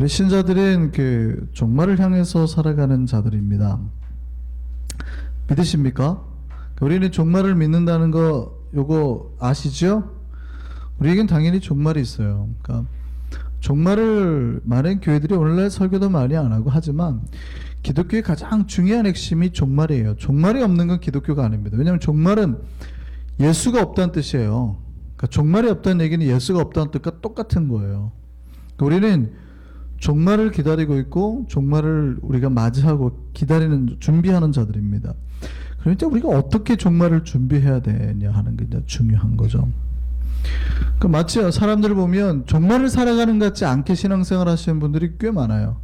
우리 신자들은 종말을 향해서 살아가는 자들입니다. 믿으십니까? 우리는 종말을 믿는다는 거 요거 아시죠? 우리에겐 당연히 종말이 있어요. 그러니까 종말을 많은 교회들이 오늘날 설교도 많이 안 하고 하지만 기독교의 가장 중요한 핵심이 종말이에요. 종말이 없는 건 기독교가 아닙니다. 왜냐하면 종말은 예수가 없다는 뜻이에요. 그러니까 종말이 없다는 얘기는 예수가 없다는 뜻과 똑같은 거예요. 우리는 종말을 기다리고 있고 종말을 우리가 맞이하고 기다리는 준비하는 자들입니다. 그러니까 우리가 어떻게 종말을 준비해야 되냐 하는 게 이제 중요한 거죠. 그 마치 사람들을 보면 종말을 살아가는 것 같지 않게 신앙생활 하시는 분들이 꽤 많아요.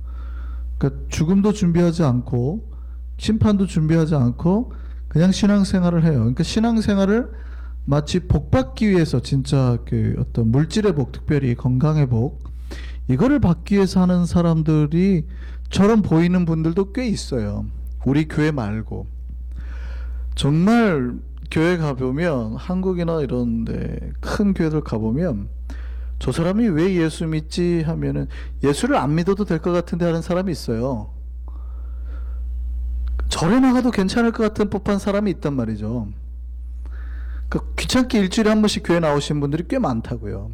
그러니까 죽음도 준비하지 않고 심판도 준비하지 않고 그냥 신앙생활을 해요. 그러니까 신앙생활을 마치 복 받기 위해서 진짜 어떤 물질의 복, 특별히 건강의 복, 이거를 받기 위해서 하는 사람들이 처럼 보이는 분들도 꽤 있어요. 우리 교회 말고. 정말 교회 가보면, 한국이나 이런 데 큰 교회들 가보면 저 사람이 왜 예수 믿지 하면은 예수를 안 믿어도 될 것 같은데 하는 사람이 있어요. 절에 나가도 괜찮을 것 같은 법한 사람이 있단 말이죠. 그러니까 귀찮게 일주일에 한 번씩 교회 나오신 분들이 꽤 많다고요.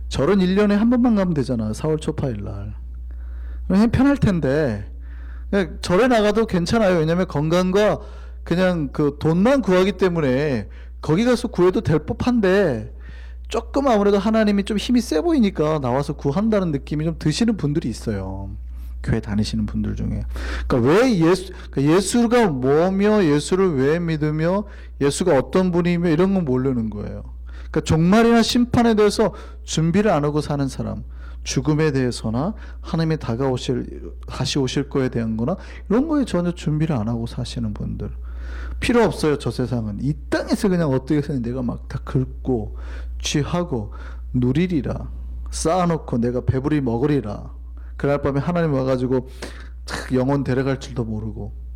절은 1년에 한 번만 가면 되잖아. 4월 초파일 날. 그냥 편할 텐데. 그냥 절에 나가도 괜찮아요. 왜냐면 건강과 그냥 돈만 구하기 때문에 거기 가서 구해도 될 법한데 조금 아무래도 하나님이 좀 힘이 세 보이니까 나와서 구한다는 느낌이 좀 드시는 분들이 있어요. 교회 다니시는 분들 중에. 그러니까 왜 예수가 뭐며 예수를 왜 믿으며 예수가 어떤 분이며 이런 건 모르는 거예요. 그러니까 종말이나 심판에 대해서 준비를 안 하고 사는 사람, 죽음에 대해서나 하나님이 다시 오실 거에 대한 거나 이런 거에 전혀 준비를 안 하고 사시는 분들 필요 없어요. 저 세상은 이 땅에서 그냥 어떻게 해서 내가 막 다 긁고 취하고 누리리라, 쌓아놓고 내가 배부리 먹으리라. 그날 밤에 하나님 와가지고 영혼 데려갈 줄도 모르고.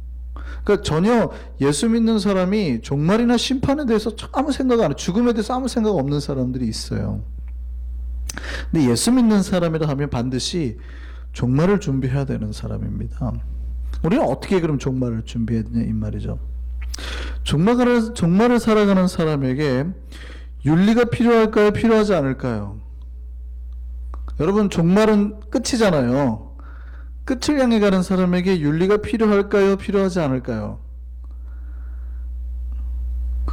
그러니까 전혀 예수 믿는 사람이 종말이나 심판에 대해서 아무 생각 안 해, 죽음에 대해서 아무 생각 없는 사람들이 있어요. 근데 예수 믿는 사람이라 하면 반드시 종말을 준비해야 되는 사람입니다. 우리는 어떻게 그럼 종말을 준비해야 되냐 이 말이죠. 종말을 살아가는 사람에게 윤리가 필요할까요? 필요하지 않을까요? 여러분, 종말은 끝이잖아요. 끝을 향해 가는 사람에게 윤리가 필요할까요? 필요하지 않을까요?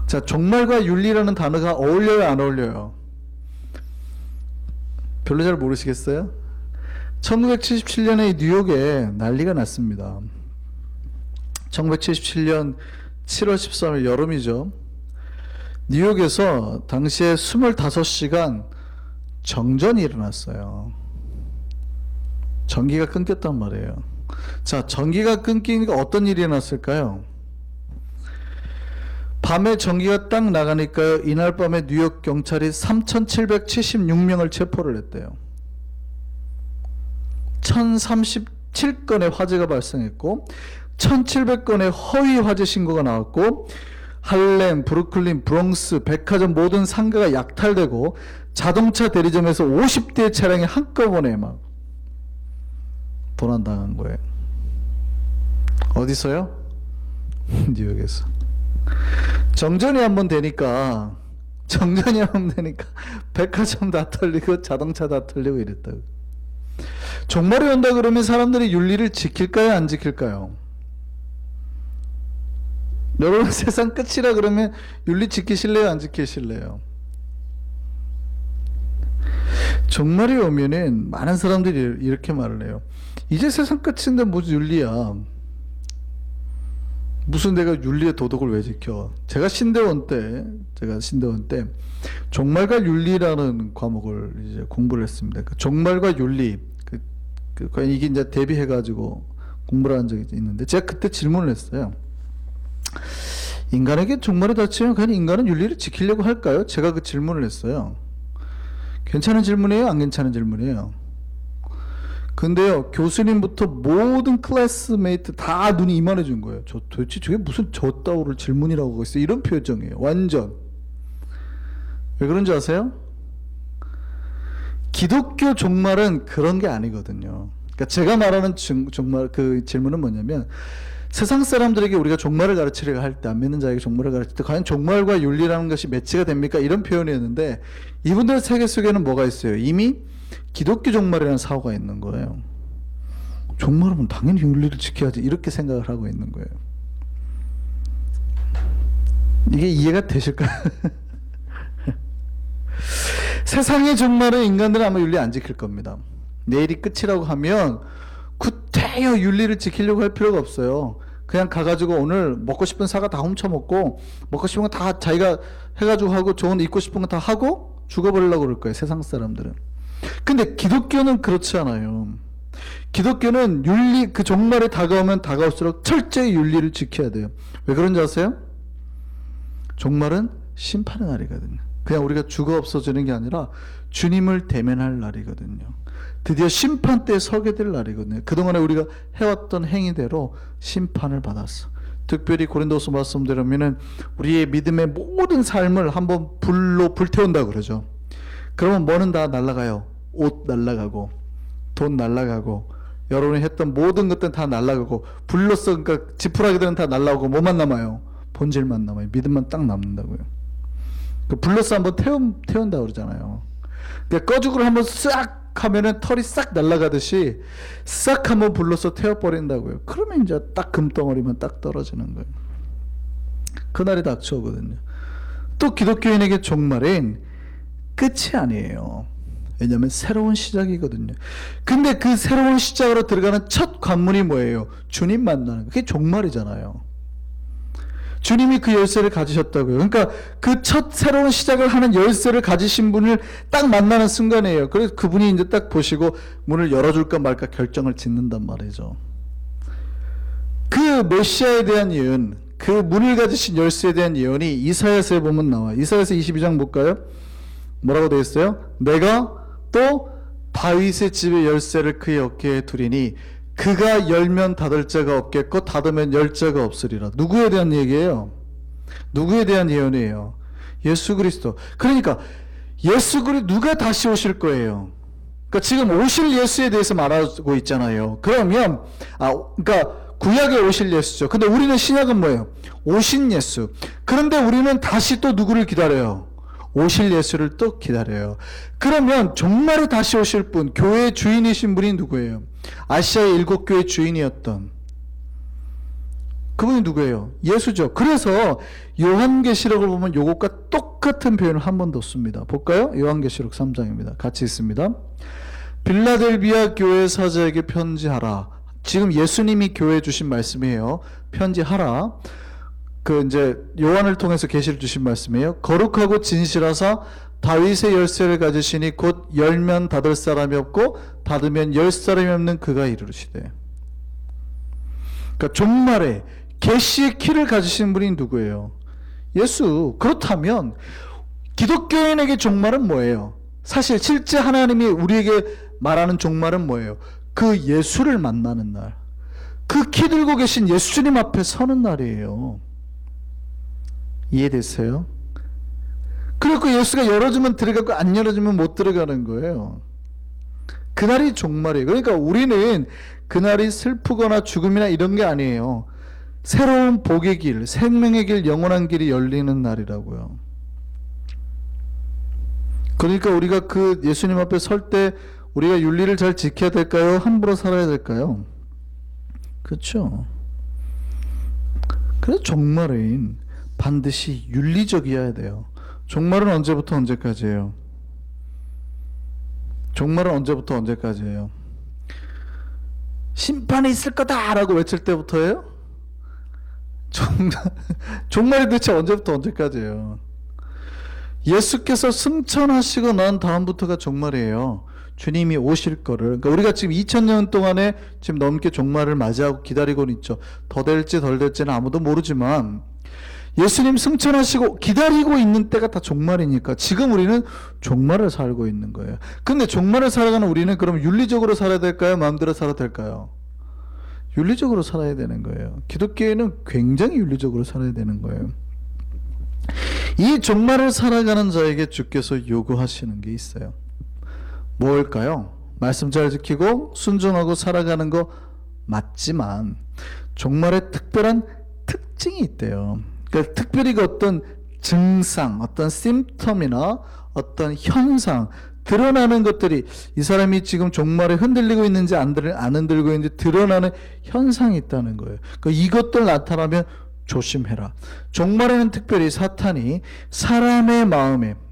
자, 종말과 윤리라는 단어가 어울려요, 안 어울려요? 별로 잘 모르시겠어요? 1977년에 뉴욕에 난리가 났습니다. 1977년 7월 13일 여름이죠. 뉴욕에서 당시에 25시간 정전이 일어났어요. 전기가 끊겼단 말이에요. 자, 전기가 끊기니까 어떤 일이 일어났을까요? 밤에 전기가 딱 나가니까요, 이날 밤에 뉴욕 경찰이 3,776명을 체포를 했대요. 1,037건의 화재가 발생했고 1,700건의 허위 화재 신고가 나왔고 할렘, 브루클린, 브롱스, 백화점 모든 상가가 약탈되고 자동차 대리점에서 50대의 차량이 한꺼번에 막 도난당한 거예요. 어디서요? 뉴욕에서. 정전이 한번 되니까 백화점 다 털리고 자동차 다 털리고 이랬다고. 종말이 온다 그러면 사람들이 윤리를 지킬까요? 안 지킬까요? 여러분, 세상 끝이라 그러면 윤리 지키실래요? 안 지키실래요? 종말이 오면은 많은 사람들이 이렇게 말을 해요. 이제 세상 끝인데 무슨 윤리야? 무슨 내가 윤리의 도덕을 왜 지켜? 제가 신대원 때 종말과 윤리라는 과목을 이제 공부를 했습니다. 그 종말과 윤리, 과연 이게 이제 대비해가지고 공부를 한 적이 있는데 제가 그때 질문을 했어요. 인간에게 종말이 닥치면 과연 인간은 윤리를 지키려고 할까요? 제가 그 질문을 했어요. 괜찮은 질문이에요? 안 괜찮은 질문이에요? 근데요, 교수님부터 모든 클래스메이트 다 눈이 이만해 준 거예요. 도대체 저게 무슨 저따오를 질문이라고 하고 있어요? 이런 표정이에요. 완전. 왜 그런지 아세요? 기독교 종말은 그런 게 아니거든요. 그러니까 제가 말하는 종말 그 질문은 뭐냐면 세상 사람들에게 우리가 종말을 가르치려고 할 때 안 믿는 자에게 종말을 가르칠 때 과연 종말과 윤리라는 것이 매치가 됩니까? 이런 표현이었는데 이분들 세계 속에는 뭐가 있어요? 이미 기독교 종말이라는 사고가 있는 거예요. 종말하면 당연히 윤리를 지켜야지 이렇게 생각을 하고 있는 거예요. 이게 이해가 되실까요? 세상의 종말은 인간들은 아마 윤리 안 지킬 겁니다. 내일이 끝이라고 하면 구태여 윤리를 지키려고 할 필요가 없어요. 그냥 가가지고 오늘 먹고 싶은 사과 다 훔쳐먹고 먹고 싶은 거 다 자기가 해가지고 하고 좋은 입고 싶은 거 다 하고 죽어버리려고 그럴 거예요. 세상 사람들은. 근데 기독교는 그렇지 않아요. 기독교는 윤리, 그 종말이 다가오면 다가올수록 철저히 윤리를 지켜야 돼요. 왜 그런지 아세요? 종말은 심판의 날이거든요. 그냥 우리가 죽어 없어지는 게 아니라 주님을 대면할 날이거든요. 드디어 심판대에 서게 될 날이거든요. 그동안에 우리가 해왔던 행위대로 심판을 받았어. 특별히 고린도서 말씀대로면은 우리의 믿음의 모든 삶을 한번 불로 불태운다 그러죠. 그러면 뭐는 다 날아가요. 옷 날아가고 돈 날아가고 여러분이 했던 모든 것들은 다 날아가고 불로써 그러니까 지푸라기들은 다 날아가고 뭐만 남아요? 본질만 남아요. 믿음만 딱 남는다고요. 그 불로써 한번 태운다 그러잖아요. 그러니까 꺼죽으로 한번 싹 하면은 털이 싹 날아가듯이 싹 한번 불로써 태워버린다고요. 그러면 이제 딱 금덩어리만 딱 떨어지는 거예요. 그날이 닥쳐오거든요. 또 기독교인에게 종말은 끝이 아니에요. 왜냐하면 새로운 시작이거든요. 근데 그 새로운 시작으로 들어가는 첫 관문이 뭐예요? 주님 만나는 거. 그게 종말이잖아요. 주님이 그 열쇠를 가지셨다고요. 그러니까 그 첫 새로운 시작을 하는 열쇠를 가지신 분을 딱 만나는 순간이에요. 그래서 그분이 이제 딱 보시고 문을 열어줄까 말까 결정을 짓는단 말이죠. 그 메시아에 대한 예언, 그 문을 가지신 열쇠에 대한 예언이 이사야서에 보면 나와요. 이사야서 22장 볼까요? 뭐라고 되어 있어요? 내가 또 다윗의 집의 열쇠를 그의 어깨에 두리니 그가 열면 닫을 자가 없겠고 닫으면 열 자가 없으리라. 누구에 대한 얘기예요? 누구에 대한 예언이에요? 예수 그리스도. 그러니까 예수 그리스도 누가 다시 오실 거예요? 그러니까 지금 오실 예수에 대해서 말하고 있잖아요. 그러면 그러니까 구약에 오실 예수죠. 근데 우리는 신약은 뭐예요? 오신 예수. 그런데 우리는 다시 또 누구를 기다려요? 오실 예수를 또 기다려요. 그러면 정말에 다시 오실 분, 교회의 주인이신 분이 누구예요? 아시아의 7교회 주인이었던 그분이 누구예요? 예수죠. 그래서 요한계시록을 보면 요것과 똑같은 표현을 한 번 더 씁니다. 볼까요? 요한계시록 3장입니다. 같이 있습니다. 빌라델비아 교회 사자에게 편지하라. 지금 예수님이 교회에 주신 말씀이에요. 편지하라. 그 이제 요한을 통해서 계시를 주신 말씀이에요. 거룩하고 진실하사 다윗의 열쇠를 가지시니 곧 열면 닫을 사람이 없고 닫으면 열 사람이 없는 그가 이르시되. 그러니까 종말에 계시의 키를 가지신 분이 누구예요? 예수. 그렇다면 기독교인에게 종말은 뭐예요? 사실 실제 하나님이 우리에게 말하는 종말은 뭐예요? 그 예수를 만나는 날. 그 키 들고 계신 예수님 앞에 서는 날이에요. 이해됐어요? 그리고 예수가 열어주면 들어가고 안 열어주면 못 들어가는 거예요. 그날이 종말이에요. 그러니까 우리는 그날이 슬프거나 죽음이나 이런 게 아니에요. 새로운 복의 길, 생명의 길, 영원한 길이 열리는 날이라고요. 그러니까 우리가 그 예수님 앞에 설 때 우리가 윤리를 잘 지켜야 될까요? 함부로 살아야 될까요? 그렇죠. 그래서 종말은 반드시 윤리적이어야 돼요. 종말은 언제부터 언제까지예요? 종말은 언제부터 언제까지예요? 심판이 있을 거다라고 외칠 때부터예요? 종말이 도대체 언제부터 언제까지예요? 예수께서 승천하시고 난 다음부터가 종말이에요. 주님이 오실 거를. 그러니까 우리가 지금 2000년 동안에 지금 넘게 종말을 맞이하고 기다리고는 있죠. 더 될지 덜 될지는 아무도 모르지만 예수님 승천하시고 기다리고 있는 때가 다 종말이니까 지금 우리는 종말을 살고 있는 거예요. 근데 종말을 살아가는 우리는 그럼 윤리적으로 살아야 될까요? 마음대로 살아야 될까요? 윤리적으로 살아야 되는 거예요. 기독교에는 굉장히 윤리적으로 살아야 되는 거예요. 이 종말을 살아가는 자에게 주께서 요구하시는 게 있어요. 뭘까요? 말씀 잘 지키고 순종하고 살아가는 거 맞지만 종말에 특별한 특징이 있대요. 그러니까 특별히 그 어떤 증상, 어떤 심텀이나 어떤 현상, 드러나는 것들이 이 사람이 지금 종말에 흔들리고 있는지 안 흔들리고 있는지 드러나는 현상이 있다는 거예요. 그러니까 이것들 나타나면 조심해라. 종말에는 특별히 사탄이 사람의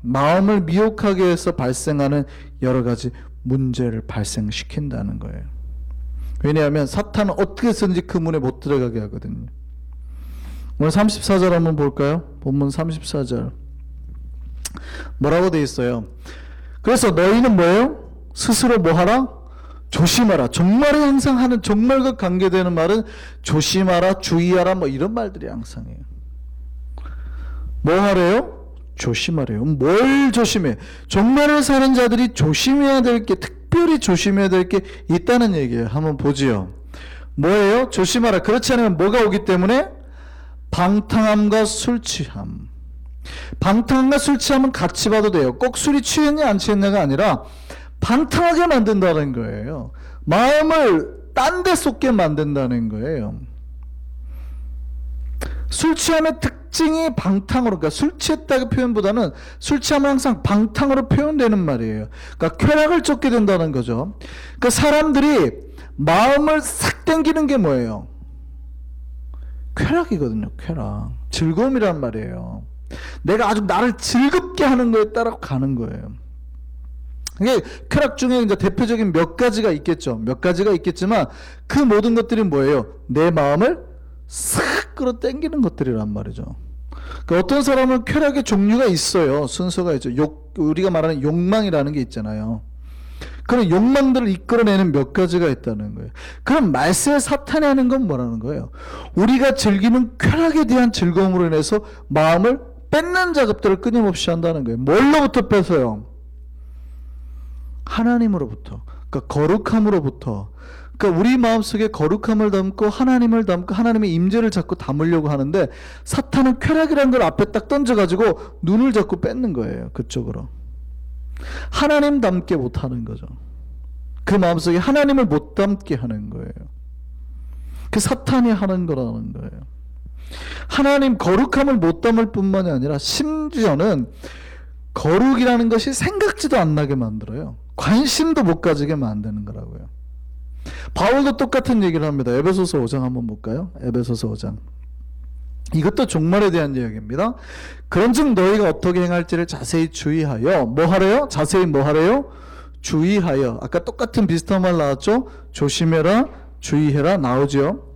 마음을 미혹하게 해서 발생하는 여러 가지 문제를 발생시킨다는 거예요. 왜냐하면 사탄은 어떻게 해서든지 그 문에 못 들어가게 하거든요. 오늘 34절 한번 볼까요? 본문 34절 뭐라고 돼 있어요? 그래서 너희는 뭐예요? 스스로 뭐하라? 조심하라. 종말에 항상 하는, 종말과 관계되는 말은 조심하라, 주의하라, 뭐 이런 말들이 항상 해요. 뭐 하래요? 조심하래요. 뭘 조심해? 종말을 사는 자들이 조심해야 될 게, 특별히 조심해야 될 게 있다는 얘기예요. 한번 보지요. 뭐예요? 조심하라. 그렇지 않으면 뭐가 오기 때문에? 방탕함과 술 취함. 방탕함과 술 취함은 같이 봐도 돼요. 꼭 술이 취했냐 안 취했냐가 아니라 방탕하게 만든다는 거예요. 마음을 딴 데 쏟게 만든다는 거예요. 술 취함의 특징이 방탕으로, 그러니까 술 취했다는 표현보다는 술 취함은 항상 방탕으로 표현되는 말이에요. 그러니까 쾌락을 쫓게 된다는 거죠. 그러니까 사람들이 마음을 싹 땡기는 게 뭐예요? 쾌락이거든요. 쾌락. 즐거움이란 말이에요. 내가 아주 나를 즐겁게 하는 거에 따라 가는 거예요. 이게 쾌락 중에 이제 대표적인 몇 가지가 있겠죠. 몇 가지가 있겠지만 그 모든 것들이 뭐예요? 내 마음을 싹 끌어당기는 것들이란 말이죠. 그러니까 어떤 사람은 쾌락의 종류가 있어요. 순서가 있죠. 우리가 말하는 욕망이라는 게 있잖아요. 그런 욕망들을 이끌어내는 몇 가지가 있다는 거예요. 그럼 말세에 사탄이 하는 건 뭐라는 거예요? 우리가 즐기는 쾌락에 대한 즐거움으로 인해서 마음을 뺏는 작업들을 끊임없이 한다는 거예요. 뭘로부터 뺏어요? 하나님으로부터. 그러니까 거룩함으로부터. 그러니까 우리 마음속에 거룩함을 담고 하나님을 담고 하나님의 임재를 자꾸 담으려고 하는데 사탄은 쾌락이라는 걸 앞에 딱 던져가지고 눈을 자꾸 뺏는 거예요. 그쪽으로. 하나님 담게 못하는 거죠. 그 마음속에 하나님을 못 담게 하는 거예요. 그 사탄이 하는 거라는 거예요. 하나님 거룩함을 못 담을 뿐만이 아니라 심지어는 거룩이라는 것이 생각지도 안 나게 만들어요. 관심도 못 가지게 만드는 거라고요. 바울도 똑같은 얘기를 합니다. 에베소서 5장 한번 볼까요? 에베소서 5장. 이것도 종말에 대한 이야기입니다. 그런즉 너희가 어떻게 행할지를 자세히 주의하여 뭐 하래요? 자세히 뭐 하래요? 주의하여. 아까 똑같은 비슷한 말 나왔죠? 조심해라, 주의해라 나오죠.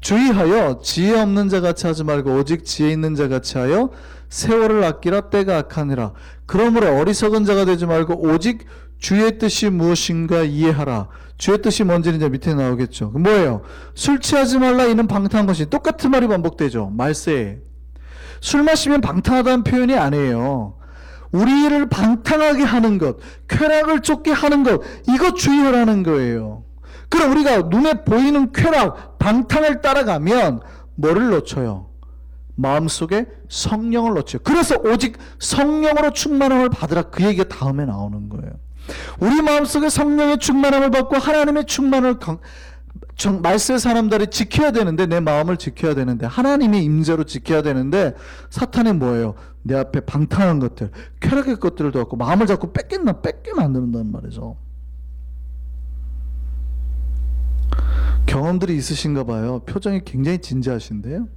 주의하여 지혜 없는 자 같이 하지 말고 오직 지혜 있는 자 같이 하여 세월을 아끼라 때가 악하니라. 그러므로 어리석은 자가 되지 말고 오직 주의 뜻이 무엇인가 이해하라. 주의 뜻이 뭔지는 이제 밑에 나오겠죠. 뭐예요? 술 취하지 말라 이는 방탕한 것이. 똑같은 말이 반복되죠. 말세에. 술 마시면 방탕하다는 표현이 아니에요. 우리를 방탕하게 하는 것, 쾌락을 쫓게 하는 것, 이거 주의하라는 거예요. 그럼 우리가 눈에 보이는 쾌락, 방탕을 따라가면 뭐를 놓쳐요? 마음속에 성령을 놓쳐요. 그래서 오직 성령으로 충만함을 받으라. 그 얘기가 다음에 나오는 거예요. 우리 마음속에 성령의 충만함을 받고 하나님의 충만을 말세 사람들이 지켜야 되는데, 내 마음을 지켜야 되는데, 하나님의 임재로 지켜야 되는데, 사탄이 뭐예요? 내 앞에 방탕한 것들, 쾌락의 것들을 갖고 마음을 자꾸 뺏게 만드는단 말이죠. 경험들이 있으신가 봐요. 표정이 굉장히 진지하신데요.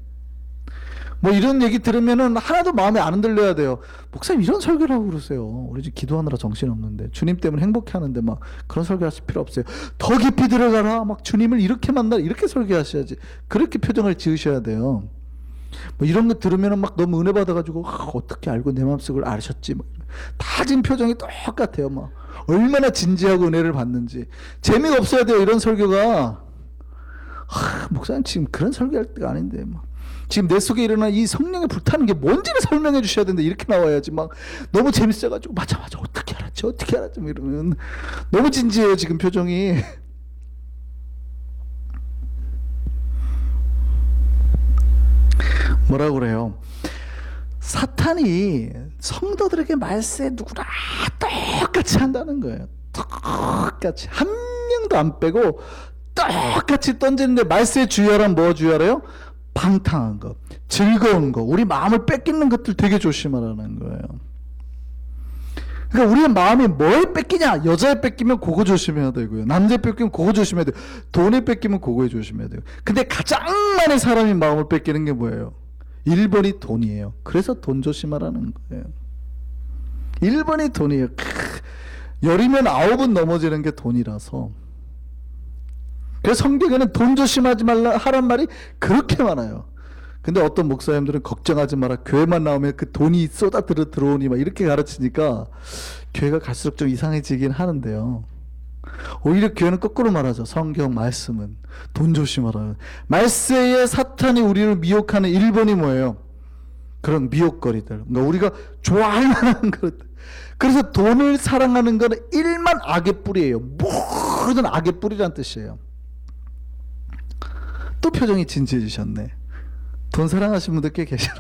뭐 이런 얘기 들으면은 하나도 마음에 안 흔들려야 돼요. 목사님 이런 설교를 하고 그러세요. 우리 지금 기도하느라 정신없는데 주님 때문에 행복해 하는데 막 그런 설교하실 필요 없어요. 더 깊이 들어가라. 막 주님을 이렇게 만나라. 이렇게 설교하셔야지. 그렇게 표정을 지으셔야 돼요. 뭐 이런 거 들으면은 막 너무 은혜 받아가지고 어떻게 알고 내 마음속을 아셨지. 막 다 지금 표정이 똑같아요. 막 얼마나 진지하고 은혜를 받는지. 재미가 없어야 돼요. 이런 설교가. 목사님 지금 그런 설교할 때가 아닌데 막. 지금 내 속에 일어난 이 성령의 불타는 게 뭔지를 설명해 주셔야 되는데 이렇게 나와야지. 막 너무 재밌어가지고 맞아 어떻게 알았지 뭐 이러면 너무 진지해요 지금 표정이. 뭐라고 그래요? 사탄이 성도들에게 말세 누구나 똑같이 한다는 거예요. 똑같이 한 명도 안 빼고 똑같이 던지는데 말세에 주의하라면 뭐 주의하래요? 방탕한 것, 즐거운 것, 우리 마음을 뺏기는 것들 되게 조심하라는 거예요. 그러니까 우리의 마음이 뭘 뺏기냐? 여자에 뺏기면 그거 조심해야 되고요. 남자에 뺏기면 그거 조심해야 돼요. 돈에 뺏기면 그거에 조심해야 돼요. 근데 가장 많은 사람이 마음을 뺏기는 게 뭐예요? 1번이 돈이에요. 그래서 돈 조심하라는 거예요. 1번이 돈이에요. 10이면 9은 넘어지는 게 돈이라서. 그래서 성경에는 돈 조심하지 말라 하란 말이 그렇게 많아요. 근데 어떤 목사님들은 걱정하지 마라. 교회만 나오면 그 돈이 쏟아 들어오니 막 이렇게 가르치니까 교회가 갈수록 좀 이상해지긴 하는데요. 오히려 교회는 거꾸로 말하죠. 성경 말씀은 돈 조심하라. 말세에 사탄이 우리를 미혹하는 1번이 뭐예요? 그런 미혹거리들. 그러니까 우리가 좋아할 만한 것. 그래서 돈을 사랑하는 것은 1만 악의 뿌리예요. 모든 악의 뿌리란 뜻이에요. 또 표정이 진지해지셨네. 돈 사랑하시는 분들 꽤 계시네.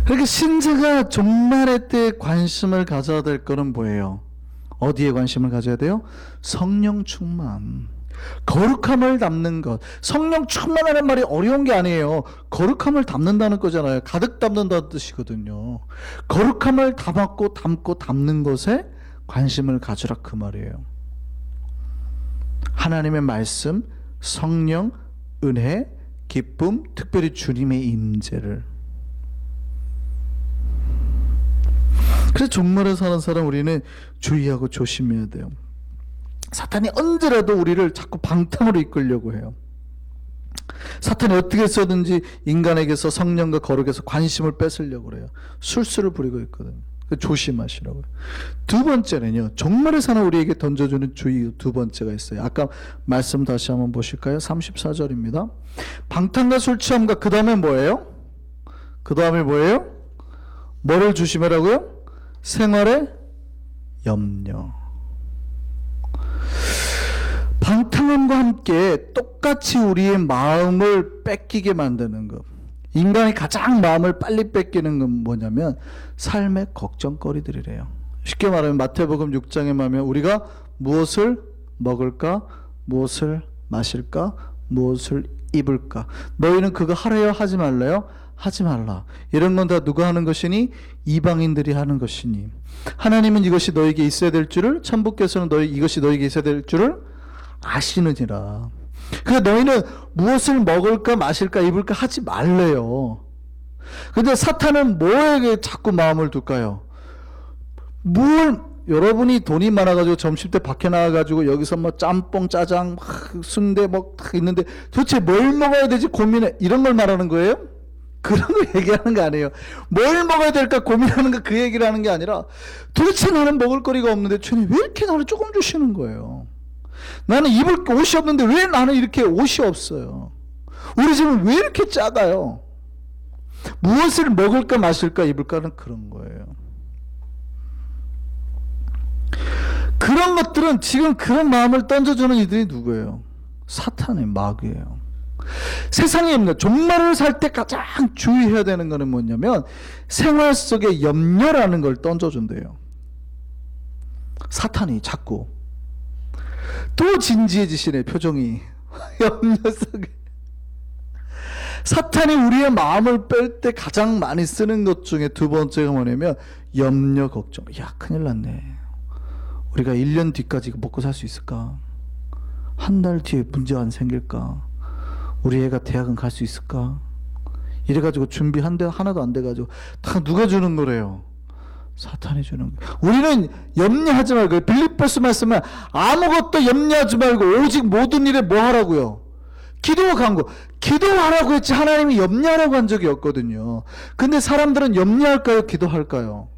그러니까 신자가 종말의 때에 관심을 가져야 될 거는 뭐예요? 어디에 관심을 가져야 돼요? 성령 충만. 거룩함을 담는 것. 성령 충만하는 말이 어려운 게 아니에요. 거룩함을 담는다는 거잖아요. 가득 담는다는 뜻이거든요. 거룩함을 담고 담는 것에 관심을 가져라 그 말이에요. 하나님의 말씀, 성령, 은혜, 기쁨, 특별히 주님의 임재를. 그래서 종말에 사는 사람 우리는 주의하고 조심해야 돼요. 사탄이 언제라도 우리를 자꾸 방탕으로 이끌려고 해요. 사탄이 어떻게 해서든지 인간에게서 성령과 거룩에서 관심을 뺏으려고 그래요. 술수를 부리고 있거든요. 조심하시라고요. 두 번째는요, 종말에 사는 우리에게 던져주는 주의 두 번째가 있어요. 아까 말씀 다시 한번 보실까요? 34절입니다. 방탕과 술 취함과 그 다음에 뭐예요? 그 다음에 뭐예요? 뭐를 조심하라고요? 생활의 염려. 방탕함과 함께 똑같이 우리의 마음을 뺏기게 만드는 것. 인간이 가장 마음을 빨리 뺏기는 건 뭐냐면 삶의 걱정거리들이래요. 쉽게 말하면 마태복음 6장에 보면 우리가 무엇을 먹을까? 무엇을 마실까? 무엇을 입을까? 너희는 그거 하래요? 하지 말래요? 하지 말라. 이런 건 다 누가 하는 것이니? 이방인들이 하는 것이니. 하나님은 이것이 너에게 있어야 될 줄을, 천부께서는 이것이 너에게 있어야 될 줄을 아시느니라. 그러니까 너희는 무엇을 먹을까 마실까 입을까 하지 말래요. 근데 사탄은 뭐에게 자꾸 마음을 둘까요? 여러분이 돈이 많아가지고 점심때 밖에 나와가지고 여기서 뭐 짬뽕, 짜장, 순대 뭐 있는데 도대체 뭘 먹어야 되지 고민해. 이런 걸 말하는 거예요? 그런 거 얘기하는 거 아니에요. 뭘 먹어야 될까 고민하는 거 그 얘기를 하는 게 아니라 도대체 나는 먹을 거리가 없는데 주님 왜 이렇게 나를 조금 주시는 거예요? 나는 입을 옷이 없는데 왜 나는 이렇게 옷이 없어요? 우리 집은 왜 이렇게 작아요? 무엇을 먹을까 마실까 입을까는 그런 거예요. 그런 것들은 지금 그런 마음을 던져주는 이들이 누구예요? 사탄의 마귀예요. 세상에 있는 종말을 살 때 가장 주의해야 되는 것은 뭐냐면 생활 속에 염려라는 걸 던져준대요. 사탄이 자꾸 또 진지해지시네 표정이. 염려 속에 사탄이 우리의 마음을 뺄 때 가장 많이 쓰는 것 중에 두 번째가 뭐냐면 염려 걱정. 야 큰일 났네. 우리가 1년 뒤까지 먹고 살 수 있을까? 한 달 뒤에 문제 안 생길까? 우리 애가 대학은 갈 수 있을까? 이래가지고 준비 하나도 안 돼가지고 다 누가 주는 거래요? 사탄이 주는 거예요. 우리는 염려하지 말고 빌립보서 말씀은 아무것도 염려하지 말고 오직 모든 일에 뭐 하라고요? 기도와 간구. 기도하라고 했지 하나님이 염려하라고 한 적이 없거든요. 근데 사람들은 염려할까요? 기도할까요?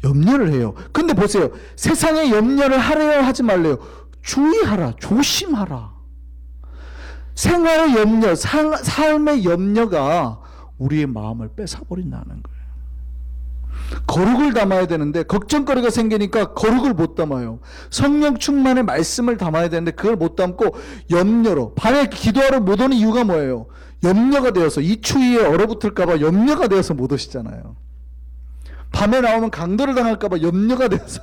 염려를 해요. 근데 보세요. 세상에 염려를 하래요? 하지 말래요? 주의하라. 조심하라. 생활의 염려, 삶의 염려가 우리의 마음을 뺏어버린다는 거예요. 거룩을 담아야 되는데 걱정거리가 생기니까 거룩을 못 담아요. 성령 충만의 말씀을 담아야 되는데 그걸 못 담고 염려로 밤에 기도하러 못 오는 이유가 뭐예요? 염려가 되어서 이 추위에 얼어붙을까 봐 염려가 되어서 못 오시잖아요. 밤에 나오면 강도를 당할까 봐 염려가 돼서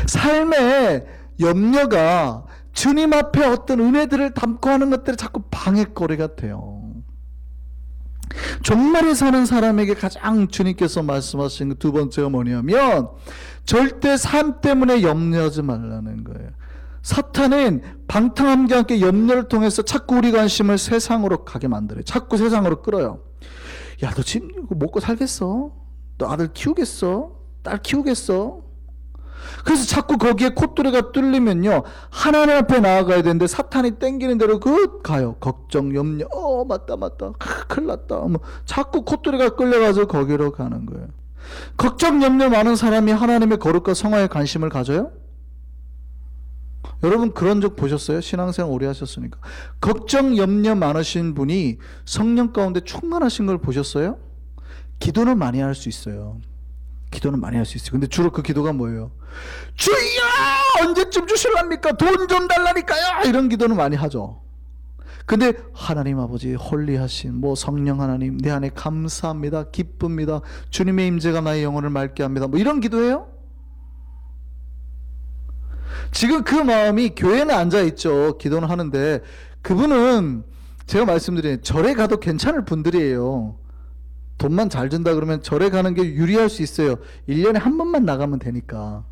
삶의 염려가 주님 앞에 어떤 은혜들을 담고 하는 것들이 자꾸 방해거리가 돼요. 종말에 사는 사람에게 가장 주님께서 말씀하신 두 번째가 뭐냐면 절대 삶 때문에 염려하지 말라는 거예요. 사탄은 방탕함과 함께 염려를 통해서 자꾸 우리 관심을 세상으로 가게 만들어요. 자꾸 세상으로 끌어요. 야, 너 지금 이거 먹고 살겠어? 너 아들 키우겠어? 딸 키우겠어? 그래서 자꾸 거기에 콧뚜레가 뚫리면요, 하나님 앞에 나아가야 되는데 사탄이 땡기는 대로 가요. 걱정, 염려, 맞다, 큰일 났다. 자꾸 콧뚜레가 끌려가서 거기로 가는 거예요. 걱정, 염려 많은 사람이 하나님의 거룩과 성화에 관심을 가져요? 여러분 그런 적 보셨어요? 신앙생활 오래 하셨으니까. 걱정, 염려 많으신 분이 성령 가운데 충만하신 걸 보셨어요? 기도는 많이 할 수 있어요. 기도는 많이 할 수 있어요. 근데 주로 그 기도가 뭐예요? 주여! 언제쯤 주실랍니까? 돈 좀 달라니까요! 이런 기도는 많이 하죠. 근데 하나님 아버지 홀리하신 성령 하나님, 내 안에 감사합니다, 기쁩니다, 주님의 임재가 나의 영혼을 맑게 합니다, 이런 기도해요? 지금 그 마음이 교회는 앉아있죠. 기도는 하는데 그분은 제가 말씀드린 절에 가도 괜찮을 분들이에요. 돈만 잘 준다 그러면 절에 가는 게 유리할 수 있어요. 1년에 한 번만 나가면 되니까.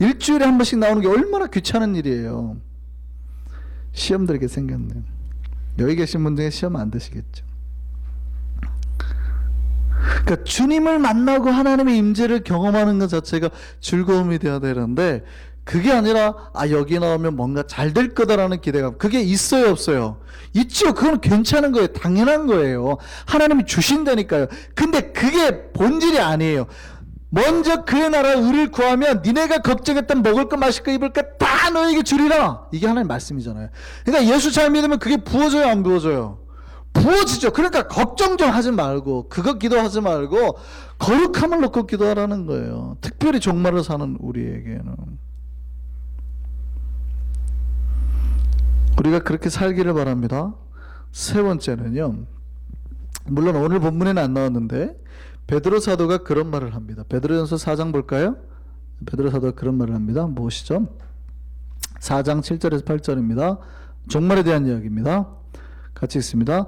일주일에 한 번씩 나오는 게 얼마나 귀찮은 일이에요. 시험 들게 생겼네요. 여기 계신 분 중에 시험 안 드시겠죠. 그러니까 주님을 만나고 하나님의 임재를 경험하는 것 자체가 즐거움이 되어야 되는데 그게 아니라 여기 나오면 뭔가 잘 될 거다라는 기대감, 그게 있어요 없어요? 있죠. 그건 괜찮은 거예요. 당연한 거예요. 하나님이 주신다니까요. 근데 그게 본질이 아니에요. 먼저 그의 나라 의를 구하면 니네가 걱정했던 먹을 거 마실 거 입을 거 다 너에게 주리라. 이게 하나님 말씀이잖아요. 그러니까 예수 잘 믿으면 그게 부어져요 안 부어져요? 부어지죠. 그러니까 걱정 좀 하지 말고 그거 기도하지 말고 거룩함을 놓고 기도하라는 거예요. 특별히 종말을 사는 우리에게는. 우리가 그렇게 살기를 바랍니다. 세 번째는요, 물론 오늘 본문에는 안 나왔는데 베드로 사도가 그런 말을 합니다. 베드로전서 4장 볼까요? 베드로 사도가 그런 말을 합니다. 무엇이죠? 4장 7절에서 8절입니다. 종말에 대한 이야기입니다. 같이 읽습니다.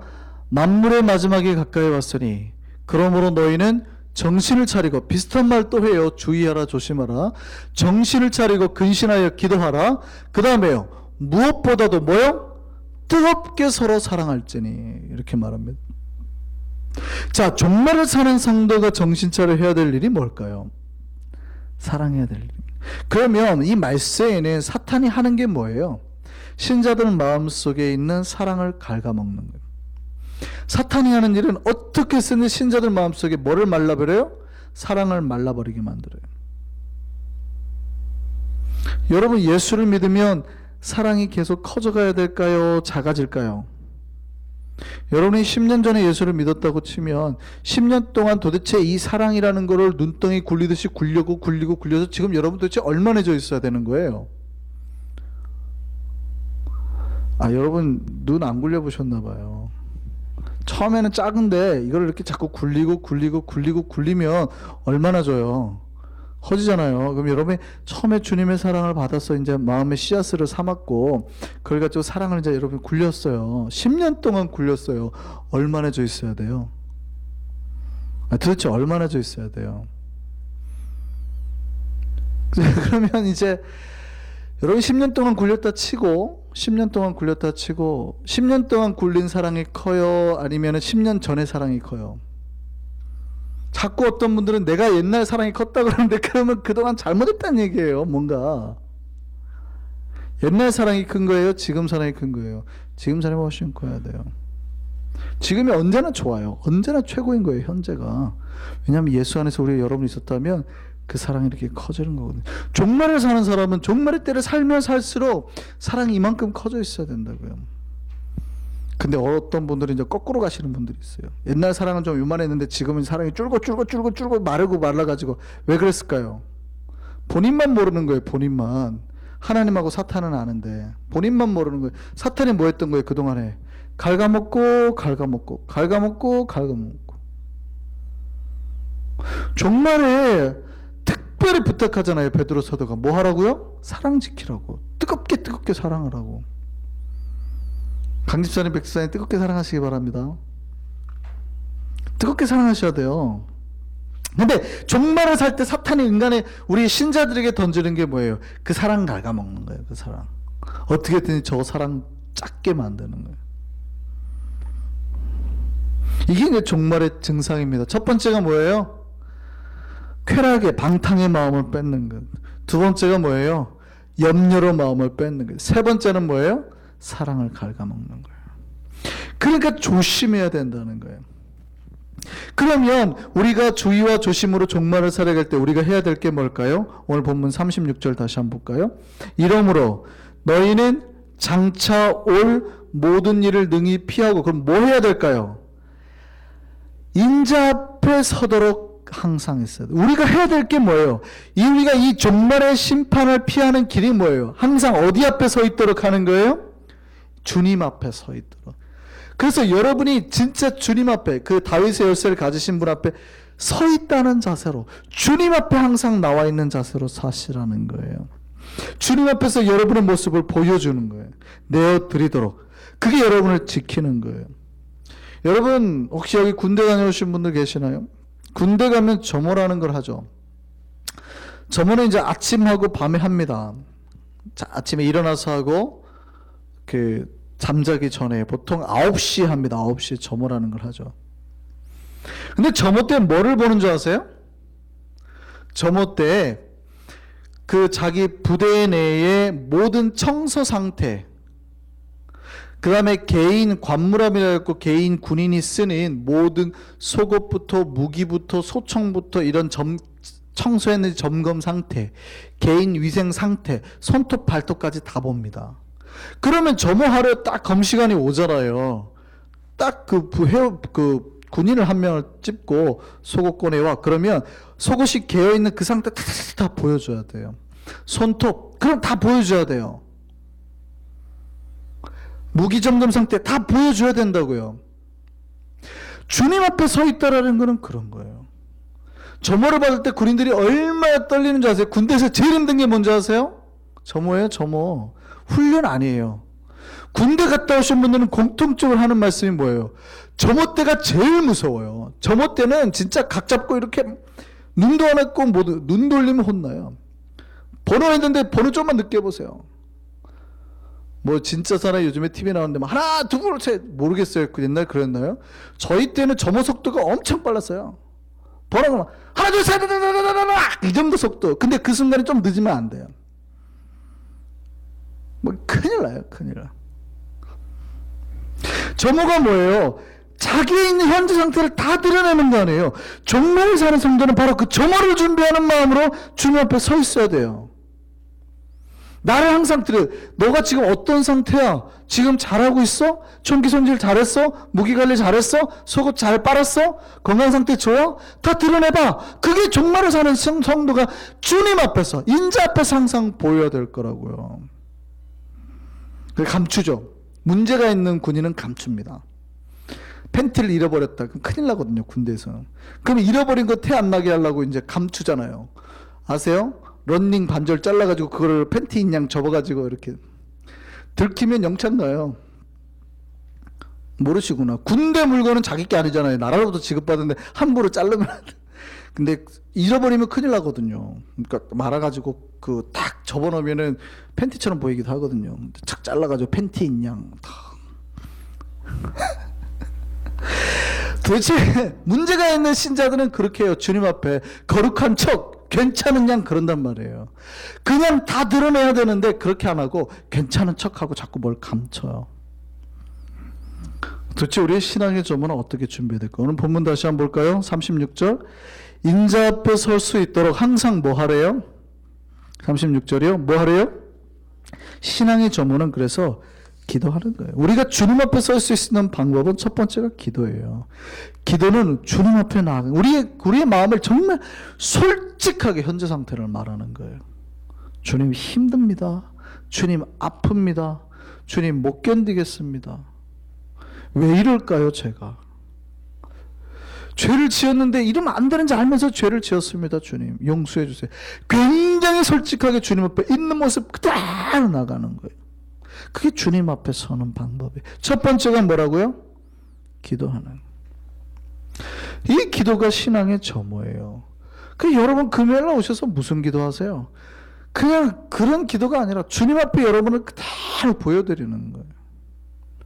만물의 마지막이 가까이 왔으니 그러므로 너희는 정신을 차리고, 비슷한 말 또 해요. 주의하라, 조심하라. 정신을 차리고 근신하여 기도하라. 그 다음에요, 무엇보다도 뭐요? 뜨겁게 서로 사랑할지니. 이렇게 말합니다. 자, 종말을 사는 성도가 정신 차려 해야 될 일이 뭘까요? 사랑해야 될 일. 그러면 이 말세에는 사탄이 하는 게 뭐예요? 신자들 마음속에 있는 사랑을 갉아먹는 거예요. 사탄이 하는 일은 어떻게 쓰는 신자들 마음속에 뭐를 말라버려요? 사랑을 말라버리게 만들어요. 여러분 예수를 믿으면 사랑이 계속 커져가야 될까요? 작아질까요? 여러분이 10년 전에 예수를 믿었다고 치면 10년 동안 도대체 이 사랑이라는 거를 눈덩이 굴리듯이 굴려서 지금 여러분 도대체 얼마나 져 있어야 되는 거예요? 여러분 눈 안 굴려보셨나 봐요. 처음에는 작은데 이걸 이렇게 자꾸 굴리면 얼마나 져요? 커지잖아요. 그럼 여러분이 처음에 주님의 사랑을 받아서 이제 마음의 씨앗을 삼았고 그걸 가지고 사랑을 이제 여러분 굴렸어요. 10년 동안 굴렸어요. 얼마나 져 있어야 돼요? 도대체 얼마나 져 있어야 돼요? 그러면 이제 여러분 10년 동안 굴렸다 치고 10년 동안 굴린 사랑이 커요? 아니면 10년 전의 사랑이 커요? 자꾸 어떤 분들은 내가 옛날 사랑이 컸다 그러는데 그러면 그동안 잘못했다는 얘기예요. 뭔가 옛날 사랑이 큰 거예요? 지금 사랑이 큰 거예요? 지금 사랑이 훨씬 커야 돼요. 지금이 언제나 좋아요. 언제나 최고인 거예요. 현재가. 왜냐하면 예수 안에서 우리 여러분이 있었다면 그 사랑이 이렇게 커지는 거거든요. 종말을 사는 사람은 종말의 때를 살면 살수록 사랑이 이만큼 커져 있어야 된다고요. 근데 어떤 분들은 이제 거꾸로 가시는 분들이 있어요. 옛날 사랑은 좀 요만했는데 지금은 사랑이 줄고 마르고 말라가지고. 왜 그랬을까요? 본인만 모르는 거예요. 본인만. 하나님하고 사탄은 아는데 본인만 모르는 거예요. 사탄이 뭐 했던 거예요? 그동안에 갉아먹고 갉아먹고 갉아먹고 갉아먹고. 종말에 특별히 부탁하잖아요. 베드로 사도가 뭐 하라고요? 사랑 지키라고. 뜨겁게 뜨겁게 사랑하라고. 강집사님, 백집사님 뜨겁게 사랑하시기 바랍니다. 뜨겁게 사랑하셔야 돼요. 근데 종말을 살 때 사탄이 인간의 우리 신자들에게 던지는 게 뭐예요? 그 사랑 갉아먹는 거예요. 그 사랑. 어떻게든 저 사랑 작게 만드는 거예요. 이게 이제 종말의 증상입니다. 첫 번째가 뭐예요? 쾌락의 방탕의 마음을 뺏는 것. 두 번째가 뭐예요? 염려로 마음을 뺏는 것. 세 번째는 뭐예요? 사랑을 갉아먹는 거예요. 그러니까 조심해야 된다는 거예요. 그러면 우리가 주의와 조심으로 종말을 살아갈 때 우리가 해야 될 게 뭘까요? 오늘 본문 36절 다시 한번 볼까요? 이러므로 너희는 장차 올 모든 일을 능히 피하고. 그럼 뭐 해야 될까요? 인자 앞에 서도록 항상 있어야 돼요. 우리가 해야 될 게 뭐예요? 우리가 이 종말의 심판을 피하는 길이 뭐예요? 항상 어디 앞에 서 있도록 하는 거예요? 주님 앞에 서 있도록. 그래서 여러분이 진짜 주님 앞에, 그 다윗의 열쇠를 가지신 분 앞에 서 있다는 자세로, 주님 앞에 항상 나와 있는 자세로 사시라는 거예요. 주님 앞에서 여러분의 모습을 보여주는 거예요. 내어드리도록. 그게 여러분을 지키는 거예요. 여러분 혹시 여기 군대 다녀오신 분들 계시나요? 군대 가면 점호라는 걸 하죠. 점호는 이제 아침하고 밤에 합니다. 자, 아침에 일어나서 하고 잠자기 전에 보통 9시에 합니다. 9시에 점호라는 걸 하죠. 근데 점호 때 뭐를 보는 줄 아세요? 점호 때 그 자기 부대 내의 모든 청소 상태, 그 다음에 개인 관무람이라고 개인 군인이 쓰는 모든 속옷부터 무기부터 소총부터 이런 청소했는지 점검 상태, 개인 위생 상태, 손톱 발톱까지 다 봅니다. 그러면 점호하러 딱 검시관이 오잖아요. 딱 그 군인을 한 명을 찝고 속옷 꺼내와. 그러면 속옷이 개어있는 그 상태 다 보여줘야 돼요. 손톱, 그럼 다 보여줘야 돼요. 무기 점검 상태 다 보여줘야 된다고요. 주님 앞에 서 있다라는 거는 그런 거예요. 점호를 받을 때 군인들이 얼마나 떨리는 줄 아세요? 군대에서 제일 힘든 게 뭔지 아세요? 점호예요, 점호. 훈련 아니에요. 군대 갔다 오신 분들은 공통적으로 하는 말씀이 뭐예요? 점호 때가 제일 무서워요. 점호 때는 진짜 각 잡고 이렇게 눈도 안 했고 모두 눈 돌리면 혼나요. 번호 했는데 번호 좀만 늦게 보세요. 뭐 진짜 사나이 요즘에 TV에 나오는데 뭐 하나 둘 셋 모르겠어요. 옛날 그랬나요? 저희 때는 점호 속도가 엄청 빨랐어요. 번호가 하나 둘 셋 이 정도 속도. 근데 그 순간에 좀 늦으면 안 돼요. 뭐 큰일 나요. 큰일 나. 점호가 뭐예요? 자기의 있는 현재 상태를 다 드러내는 거 아니에요. 종말을 사는 성도는 바로 그 점호를 준비하는 마음으로 주님 앞에 서 있어야 돼요. 나를 항상 너가 지금 어떤 상태야? 지금 잘하고 있어? 총기 손질 잘했어? 무기 관리 잘했어? 속옷 잘 빨았어? 건강 상태 좋아? 다 드러내봐. 그게 종말을 사는 성도가 주님 앞에서, 인자 앞에서 항상 보여야 될 거라고요. 그게 감추죠. 문제가 있는 군인은 감춥니다. 팬티를 잃어버렸다. 그럼 큰일 나거든요, 군대에서는. 그럼 잃어버린 거 태 안 나게 하려고 이제 감추잖아요. 아세요? 런닝 반절 잘라가지고 그거를 팬티 인양 접어가지고 이렇게 들키면 영창 가요. 모르시구나. 군대 물건은 자기 게 아니잖아요. 나라로부터 지급받는데 함부로 자르면 안 돼. 근데 잃어버리면 큰일 나거든요. 그러니까 말아가지고 그 탁 접어놓으면은 팬티처럼 보이기도 하거든요. 착 잘라가지고 팬티 인양 탁. 도대체 문제가 있는 신자들은 그렇게 해요. 주님 앞에 거룩한 척 괜찮은 양 그런단 말이에요. 그냥 다 드러내야 되는데 그렇게 안 하고 괜찮은 척하고 자꾸 뭘 감춰요. 도대체 우리의 신앙의 점은 어떻게 준비해야 될까? 오늘 본문 다시 한번 볼까요? 36절. 인자 앞에 설 수 있도록 항상 뭐 하래요? 36절이요. 뭐 하래요? 신앙의 점은 그래서 기도하는 거예요. 우리가 주님 앞에 설 수 있는 방법은 첫 번째가 기도예요. 기도는 주님 앞에 나아가 우리의 마음을 정말 솔직하게 현재 상태를 말하는 거예요. 주님 힘듭니다. 주님 아픕니다. 주님 못 견디겠습니다. 왜 이럴까요, 제가? 죄를 지었는데 이러면 안 되는지 알면서 죄를 지었습니다. 주님 용서해 주세요. 굉장히 솔직하게 주님 앞에 있는 모습 그대로 나가는 거예요. 그게 주님 앞에 서는 방법이에요. 첫 번째가 뭐라고요? 기도하는. 이 기도가 신앙의 점호예요. 여러분 금요일 날 오셔서 무슨 기도하세요? 그냥 그런 기도가 아니라 주님 앞에 여러분을 그대로 보여드리는 거예요.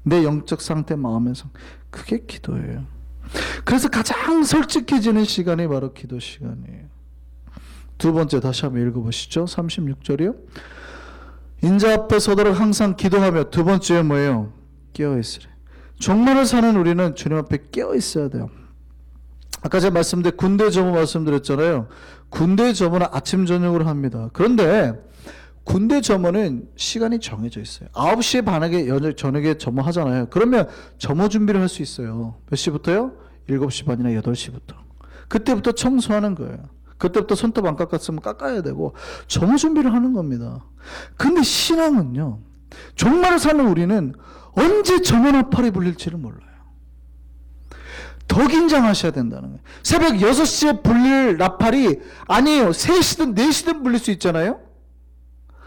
내 영적 상태, 마음의 상태. 그게 기도예요. 그래서 가장 솔직해지는 시간이 바로 기도 시간이에요. 두 번째 다시 한번 읽어보시죠. 36절이요. 인자 앞에 서도록 항상 기도하며, 두 번째 뭐예요? 깨어있으래. 종말을 사는 우리는 주님 앞에 깨어있어야 돼요. 아까 제가 말씀드린 군대 점호 말씀드렸잖아요. 군대 점호는 아침 저녁으로 합니다. 그런데 군대 점호는 시간이 정해져 있어요. 9시에 반하게 저녁에 점호하잖아요. 그러면 점호 준비를 할 수 있어요. 몇 시부터요? 7시 반이나 8시부터. 그때부터 청소하는 거예요. 그때부터 손톱 안 깎았으면 깎아야 되고 점호 준비를 하는 겁니다. 근데 신앙은요, 종말을 사는 우리는 언제 점호 나팔이 불릴지를 몰라요. 더 긴장하셔야 된다는 거예요. 새벽 6시에 불릴 나팔이 아니에요. 3시든 4시든 불릴 수 있잖아요.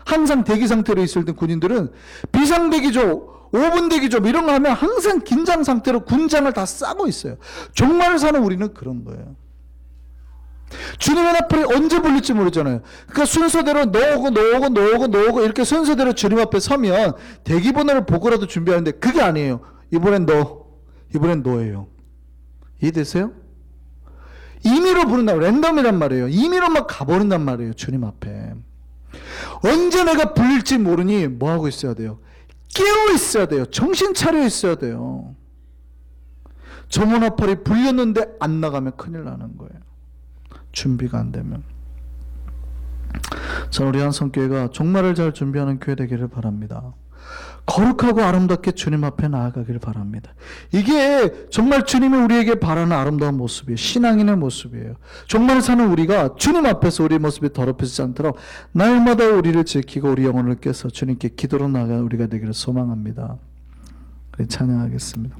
항상 대기 상태로 있을 때 군인들은 비상대기조, 5분 대기조 이런 거 하면 항상 긴장 상태로 군장을 다 싸고 있어요. 종말을 사는 우리는 그런 거예요. 주님의 나팔이 언제 불릴지 모르잖아요. 그러니까 순서대로 넣고 이렇게 순서대로 주님 앞에 서면 대기번호를 보고라도 준비하는데 그게 아니에요. 이번엔 너예요. 이해되세요? 임의로 부른다. 랜덤이란 말이에요. 임의로 막 가버린단 말이에요. 주님 앞에. 언제 내가 불릴지 모르니 뭐 하고 있어야 돼요? 깨어 있어야 돼요. 정신 차려 있어야 돼요. 점호 나팔이 불렸는데 안 나가면 큰일 나는 거예요. 준비가 안 되면. 저는 우리 한성교회가 종말을 잘 준비하는 교회 되기를 바랍니다. 거룩하고 아름답게 주님 앞에 나아가기를 바랍니다. 이게 정말 주님이 우리에게 바라는 아름다운 모습이에요. 신앙인의 모습이에요. 종말을 사는 우리가 주님 앞에서 우리의 모습이 더럽혀지지 않도록 날마다 우리를 지키고 우리 영혼을 깨서 주님께 기도로 나아가는 우리가 되기를 소망합니다. 찬양하겠습니다.